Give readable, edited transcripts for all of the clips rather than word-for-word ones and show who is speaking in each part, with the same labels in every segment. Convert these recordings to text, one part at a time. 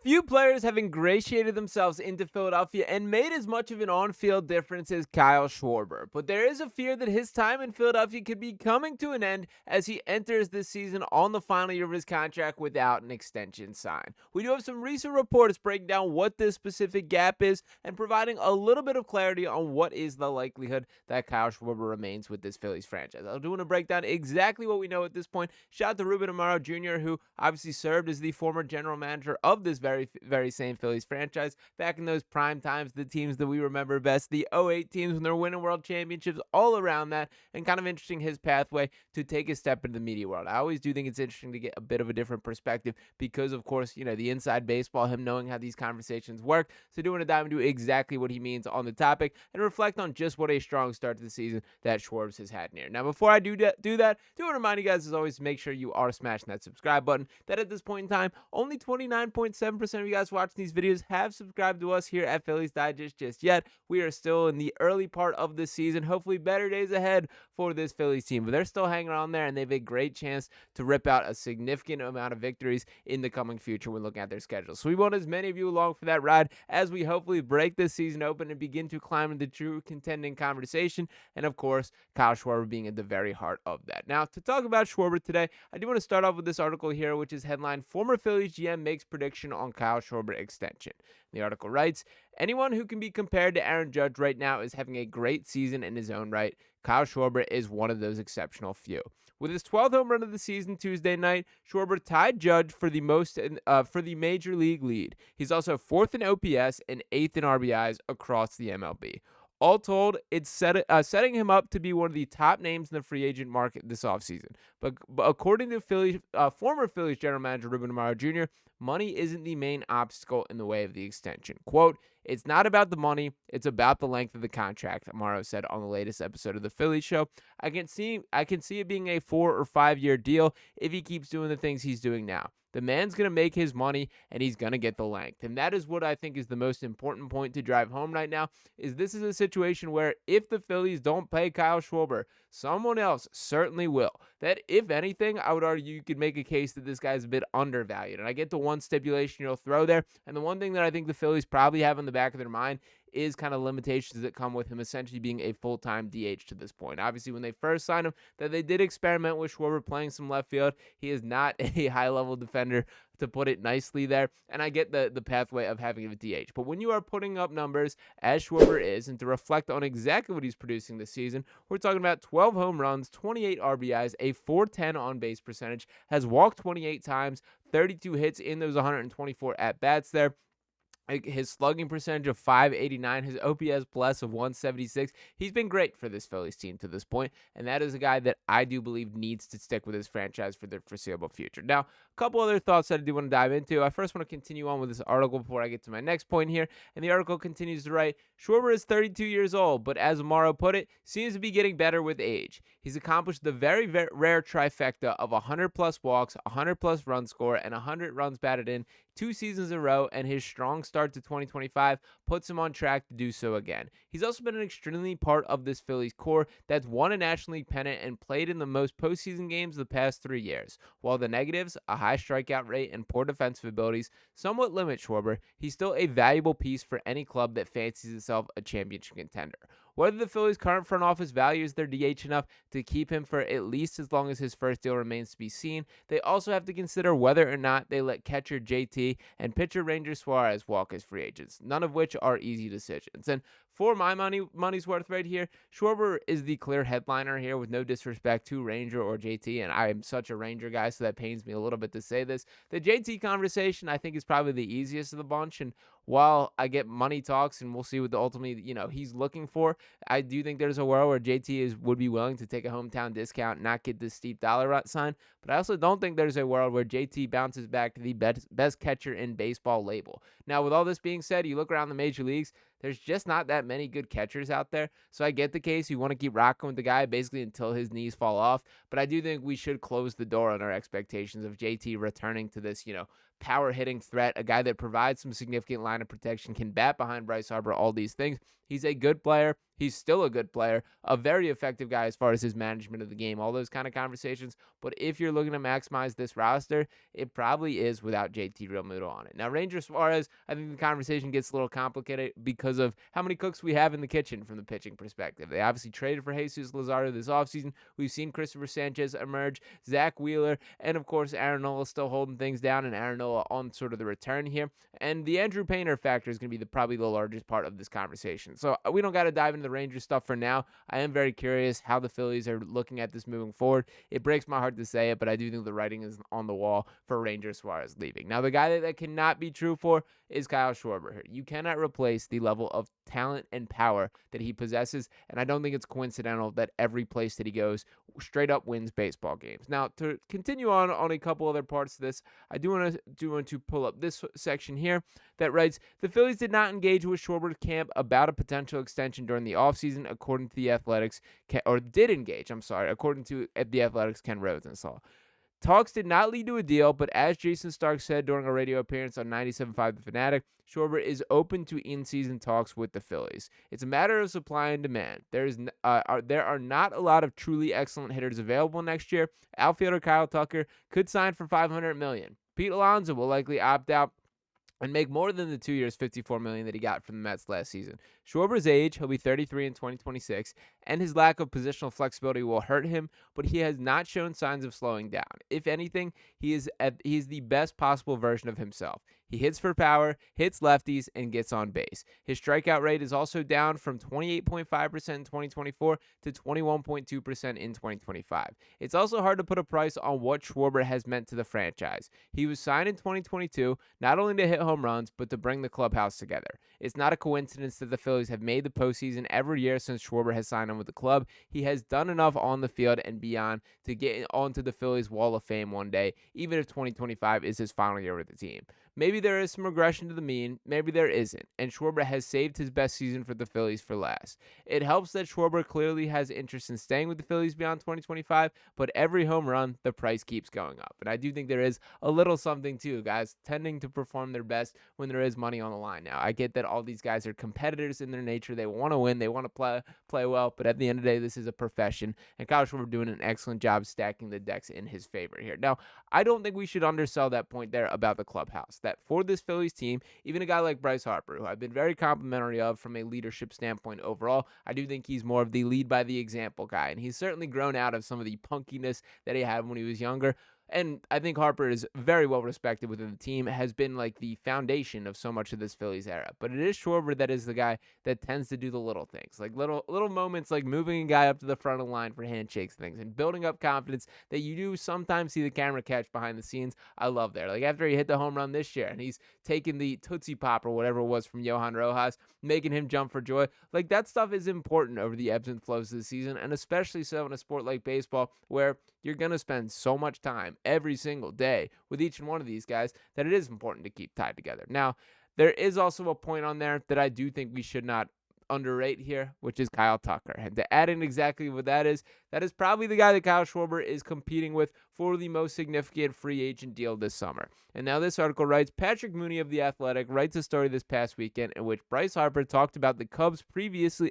Speaker 1: Few players have ingratiated themselves into Philadelphia and made as much of an on field difference as Kyle Schwarber, but there is a fear that his time in Philadelphia could be coming to an end as he enters this season on the final year of his contract without an extension signed. We do have some recent reports breaking down what this specific gap is and providing a little bit of clarity on what is the likelihood that Kyle Schwarber remains with this Phillies franchise. I'll do want to break down exactly what we know at this point. Shout out to Ruben Amaro Jr., who obviously served as the former general manager of this very same Phillies franchise back in those prime times, the teams that we remember best, the '08 teams when they're winning world championships, all around that, and kind of interesting his pathway to take a step into the media world. I always do think it's interesting to get a bit of a different perspective because, of course, the inside baseball, him knowing how these conversations work. So I do want to dive into exactly what he means on the topic and reflect on just what a strong start to the season that Schwartz has had here. Now, before I do that, do want to remind you guys, as always, to make sure you are smashing that subscribe button. That at this point in time, only 29.7% of you guys watching these videos have subscribed to us here at Phillies Digest just yet. We are still in the early part of the season. Hopefully better days ahead for this Phillies team, but they're still hanging on there and they have a great chance to rip out a significant amount of victories in the coming future when looking at their schedule. So we want as many of you along for that ride as we hopefully break this season open and begin to climb into the true contending conversation. And of course, Kyle Schwarber being at the very heart of that. Now, to talk about Schwarber today, I do want to start off with this article here, which is headlined "Former Phillies GM Makes Prediction on Kyle Schwarber Extension." The article writes, "Anyone who can be compared to Aaron Judge right now is having a great season in his own right. Kyle Schwarber is one of those exceptional few." With his 12th home run of the season Tuesday night, Schwarber tied Judge for the major league lead. He's also fourth in OPS and eighth in RBIs across the MLB. All told, it's setting him up to be one of the top names in the free agent market this offseason. But according to former Phillies general manager Ruben Amaro Jr., money isn't the main obstacle in the way of the extension. Quote, "It's not about the money, it's about the length of the contract," Amaro said on the latest episode of the Phillies show. I can see it being a 4 or 5 year deal if he keeps doing the things he's doing now. The man's going to make his money and he's going to get the length. And that is what I think is the most important point to drive home right now, is this is a situation where if the Phillies don't pay Kyle Schwarber, someone else certainly will. That, if anything, I would argue you could make a case that this guy's a bit undervalued. And I get the one stipulation you'll throw there. And the one thing that I think the Phillies probably have in the back of their mind is kind of limitations that come with him essentially being a full-time DH to this point. Obviously, when they first signed him, that they did experiment with Schwarber playing some left field. He is not a high-level defender, to put it nicely there, and I get the pathway of having a DH. But when you are putting up numbers, as Schwarber is, and to reflect on exactly what he's producing this season, we're talking about 12 home runs, 28 RBIs, a 410 on-base percentage, has walked 28 times, 32 hits in those 124 at-bats there. His slugging percentage of .589, his OPS plus of 176. He's been great for this Phillies team to this point, and that is a guy that I do believe needs to stick with his franchise for the foreseeable future. Now, a couple other thoughts that I do want to dive into. I first want to continue on with this article before I get to my next point here, and the article continues to write, "Schwarber is 32 years old, but as Amaro put it, seems to be getting better with age. He's accomplished the very rare trifecta of 100-plus walks, 100-plus run score, and 100 runs batted in 2 seasons in a row, and his strong start to 2025 puts him on track to do so again. He's also been an extremely part of this Phillies core that's won a National League pennant and played in the most postseason games the past 3 years. While the negatives, a high strikeout rate and poor defensive abilities, somewhat limit Schwarber, he's still a valuable piece for any club that fancies itself a championship contender. Whether the Phillies' current front office values their DH enough to keep him for at least as long as his first deal remains to be seen, they also have to consider whether or not they let catcher JT and pitcher Ranger Suarez walk as free agents, none of which are easy decisions. And for my money's worth right here, Schwarber is the clear headliner here, with no disrespect to Ranger or JT, and I am such a Ranger guy, so that pains me a little bit to say this. The JT conversation, I think, is probably the easiest of the bunch, and while I get money talks, and we'll see what the ultimately, he's looking for, I do think there's a world where JT would be willing to take a hometown discount and not get this steep dollar sign, but I also don't think there's a world where JT bounces back to the best catcher in baseball label. Now, with all this being said, you look around the major leagues, there's just not that many good catchers out there. So I get the case. You want to keep rocking with the guy basically until his knees fall off. But I do think we should close the door on our expectations of JT returning to this, power hitting threat, a guy that provides some significant line of protection, can bat behind Bryce Harper, all these things. He's a good player. He's still a good player, a very effective guy as far as his management of the game, all those kind of conversations. But if you're looking to maximize this roster, it probably is without JT Realmuto on it. Now, Ranger Suarez, I think the conversation gets a little complicated because of how many cooks we have in the kitchen from the pitching perspective. They obviously traded for Jesus Luzardo this offseason. We've seen Christopher Sanchez emerge, Zack Wheeler, and of course, Aaron Nola still holding things down, and Aaron Nola on sort of the return here. And the Andrew Painter factor is going to be probably the largest part of this conversation. So we don't got to dive into the Rangers stuff for now. I am very curious how the Phillies are looking at this moving forward. It breaks my heart to say it, but I do think the writing is on the wall for Ranger Suarez leaving. Now, the guy that cannot be true for is Kyle Schwarber here. You cannot replace the level of talent and power that he possesses, and I don't think it's coincidental that every place that he goes straight up wins baseball games. Now, to continue on a couple other parts of this, I do want to pull up this section here that writes, the Phillies did not engage with Schwarber's camp about a potential extension during the offseason, according to the Athletics, according to the Athletics' Ken Rosenthal. Talks did not lead to a deal, but as Jason Stark said during a radio appearance on 97.5 The Fanatic, Schwarber is open to in-season talks with the Phillies. It's a matter of supply and demand. There are not a lot of truly excellent hitters available next year. Outfielder Kyle Tucker could sign for $500 million. Pete Alonso will likely opt out and make more than the 2 years, $54 million that he got from the Mets last season. Schwarber's age, he'll be 33 in 2026, and his lack of positional flexibility will hurt him, but he has not shown signs of slowing down. If anything, he is the best possible version of himself. He hits for power, hits lefties, and gets on base. His strikeout rate is also down from 28.5% in 2024 to 21.2% in 2025. It's also hard to put a price on what Schwarber has meant to the franchise. He was signed in 2022 not only to hit home runs, but to bring the clubhouse together. It's not a coincidence that the Phillies have made the postseason every year since Schwarber has signed on with the club. He has done enough on the field and beyond to get onto the Phillies Wall of Fame one day, even if 2025 is his final year with the team. Maybe there is some regression to the mean, maybe there isn't, and Schwarber has saved his best season for the Phillies for last. It helps that Schwarber clearly has interest in staying with the Phillies beyond 2025, but every home run, the price keeps going up. And I do think there is a little something too, guys, tending to perform their best when there is money on the line. Now, I get that all these guys are competitors in their nature. They want to win, they want to play well, but at the end of the day, this is a profession, and Kyle Schwarber doing an excellent job stacking the decks in his favor here. Now, I don't think we should undersell that point there about the clubhouse, that for this Phillies team, even a guy like Bryce Harper, who I've been very complimentary of from a leadership standpoint overall, I do think he's more of the lead by the example guy, and he's certainly grown out of some of the punkiness that he had when he was younger. And I think Harper is very well respected within the team, has been like the foundation of so much of this Phillies era. But it is Schwarber that is the guy that tends to do the little things, like little moments like moving a guy up to the front of the line for handshakes and things, and building up confidence that you do sometimes see the camera catch behind the scenes. I love there. Like after he hit the home run this year and he's taking the Tootsie Pop or whatever it was from Johan Rojas, making him jump for joy. Like that stuff is important over the ebbs and flows of the season, and especially so in a sport like baseball where you're going to spend so much time every single day with each and one of these guys that it is important to keep tied together. Now, there is also a point on there that I do think we should not underrate here, which is Kyle Tucker. And to add in exactly what that is probably the guy that Kyle Schwarber is competing with for the most significant free agent deal this summer. And now this article writes, Patrick Mooney of The Athletic writes a story this past weekend in which Bryce Harper talked about the Cubs previously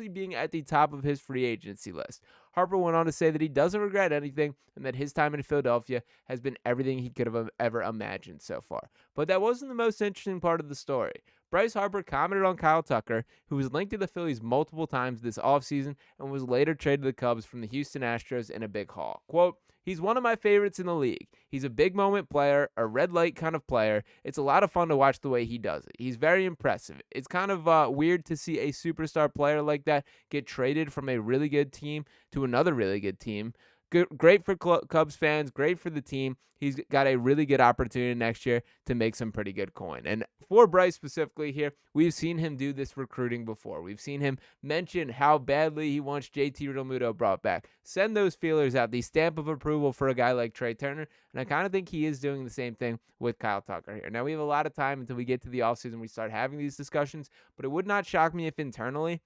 Speaker 1: being at the top of his free agency list. Harper went on to say that he doesn't regret anything and that his time in Philadelphia has been everything he could have ever imagined so far. But that wasn't the most interesting part of the story. Bryce Harper commented on Kyle Tucker, who was linked to the Phillies multiple times this offseason and was later traded to the Cubs from the Houston Astros in a big haul. Quote, he's one of my favorites in the league. He's a big moment player, a red light kind of player. It's a lot of fun to watch the way he does it. He's very impressive. It's kind of weird to see a superstar player like that get traded from a really good team to another really good team. Great for Cubs fans, great for the team. He's got a really good opportunity next year to make some pretty good coin. And for Bryce specifically here, we've seen him do this recruiting before. We've seen him mention how badly he wants JT Realmuto brought back. Send those feelers out, the stamp of approval for a guy like Trey Turner. And I kind of think he is doing the same thing with Kyle Tucker here. Now, we have a lot of time until we get to the offseason. We start having these discussions, but it would not shock me if internally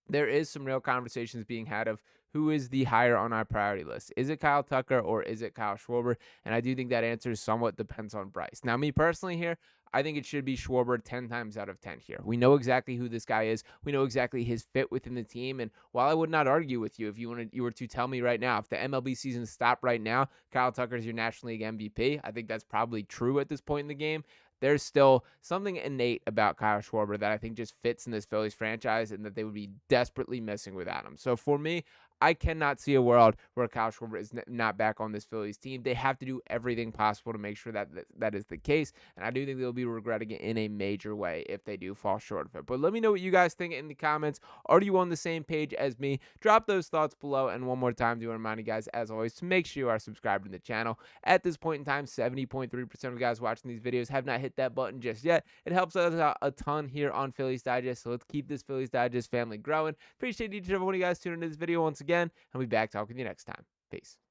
Speaker 1: there is some real conversations being had of who is the higher on our priority list? Is it Kyle Tucker or is it Kyle Schwarber? And I do think that answer somewhat depends on Bryce. Now, me personally here, I think it should be Schwarber 10 times out of 10 here. We know exactly who this guy is. We know exactly his fit within the team. And while I would not argue with you if you were to tell me right now, if the MLB season stopped right now, Kyle Tucker is your National League MVP, I think that's probably true at this point in the game. There's still something innate about Kyle Schwarber that I think just fits in this Phillies franchise and that they would be desperately missing without him. So for me, I cannot see a world where Kyle Schwarber is not back on this Phillies team. They have to do everything possible to make sure that is the case, and I do think they'll be regretting it in a major way if they do fall short of it. But let me know what you guys think in the comments. Are you on the same page as me? Drop those thoughts below, and one more time, do want to remind you guys, as always, to make sure you are subscribed to the channel. At this point in time, 70.3% of guys watching these videos have not hit that button just yet. It helps us out a ton here on Phillies Digest, so let's keep this Phillies Digest family growing. Appreciate each and every one of you guys tuning into this video once again. I'll be back talking to you next time. Peace.